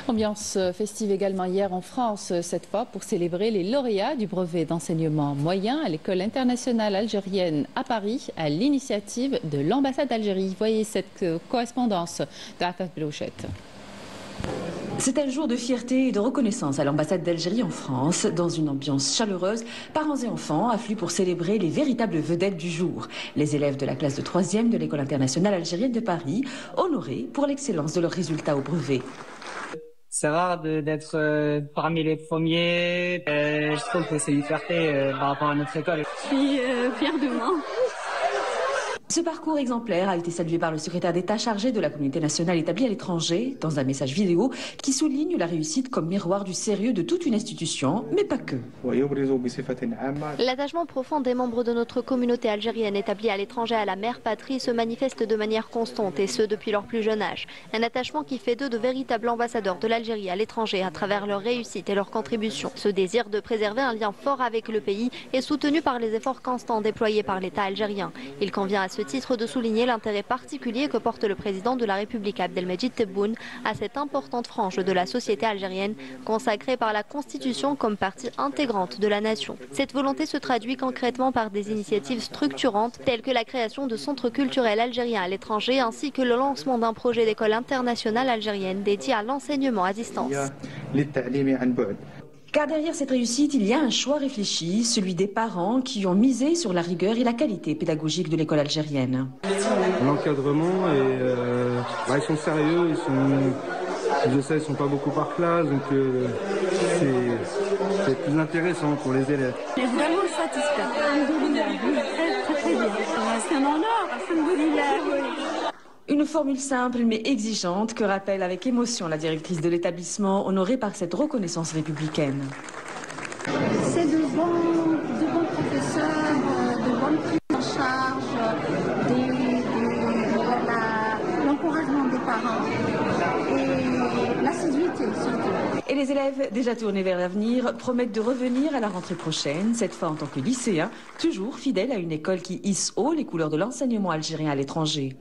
Ambiance festive également hier en France, cette fois pour célébrer les lauréats du brevet d'enseignement moyen à l'école internationale algérienne à Paris, à l'initiative de l'ambassade d'Algérie. Voyez cette correspondance d'Afaf Belouchette. C'est un jour de fierté et de reconnaissance à l'ambassade d'Algérie en France. Dans une ambiance chaleureuse, parents et enfants affluent pour célébrer les véritables vedettes du jour. Les élèves de la classe de 3e de l'école internationale algérienne de Paris, honorés pour l'excellence de leurs résultats au brevet. C'est rare d'être parmi les premiers. Je trouve que c'est une fierté par rapport à notre école. Je suis fière de moi. Ce parcours exemplaire a été salué par le secrétaire d'État chargé de la communauté nationale établie à l'étranger dans un message vidéo qui souligne la réussite comme miroir du sérieux de toute une institution, mais pas que. L'attachement profond des membres de notre communauté algérienne établie à l'étranger à la mère patrie se manifeste de manière constante et ce depuis leur plus jeune âge. Un attachement qui fait d'eux de véritables ambassadeurs de l'Algérie à l'étranger à travers leur réussite et leurs contributions. Ce désir de préserver un lien fort avec le pays est soutenu par les efforts constants déployés par l'État algérien. Il convient à ce titre de souligner l'intérêt particulier que porte le président de la République Abdelmajid Tebboune à cette importante frange de la société algérienne consacrée par la Constitution comme partie intégrante de la nation. Cette volonté se traduit concrètement par des initiatives structurantes telles que la création de centres culturels algériens à l'étranger ainsi que le lancement d'un projet d'école internationale algérienne dédié à l'enseignement à distance. Car derrière cette réussite, il y a un choix réfléchi, celui des parents qui ont misé sur la rigueur et la qualité pédagogique de l'école algérienne. L'encadrement, ils sont sérieux, ils sont pas beaucoup par classe, donc c'est plus intéressant pour les élèves. Je suis vraiment satisfaite. Très bien. C'est un honneur. Une formule simple mais exigeante que rappelle avec émotion la directrice de l'établissement honorée par cette reconnaissance républicaine. C'est de bons professeurs, de bonnes prises en charge, l'encouragement des parents et l'assiduité surtout. Et les élèves, déjà tournés vers l'avenir, promettent de revenir à la rentrée prochaine, cette fois en tant que lycéens, toujours fidèles à une école qui hisse haut les couleurs de l'enseignement algérien à l'étranger.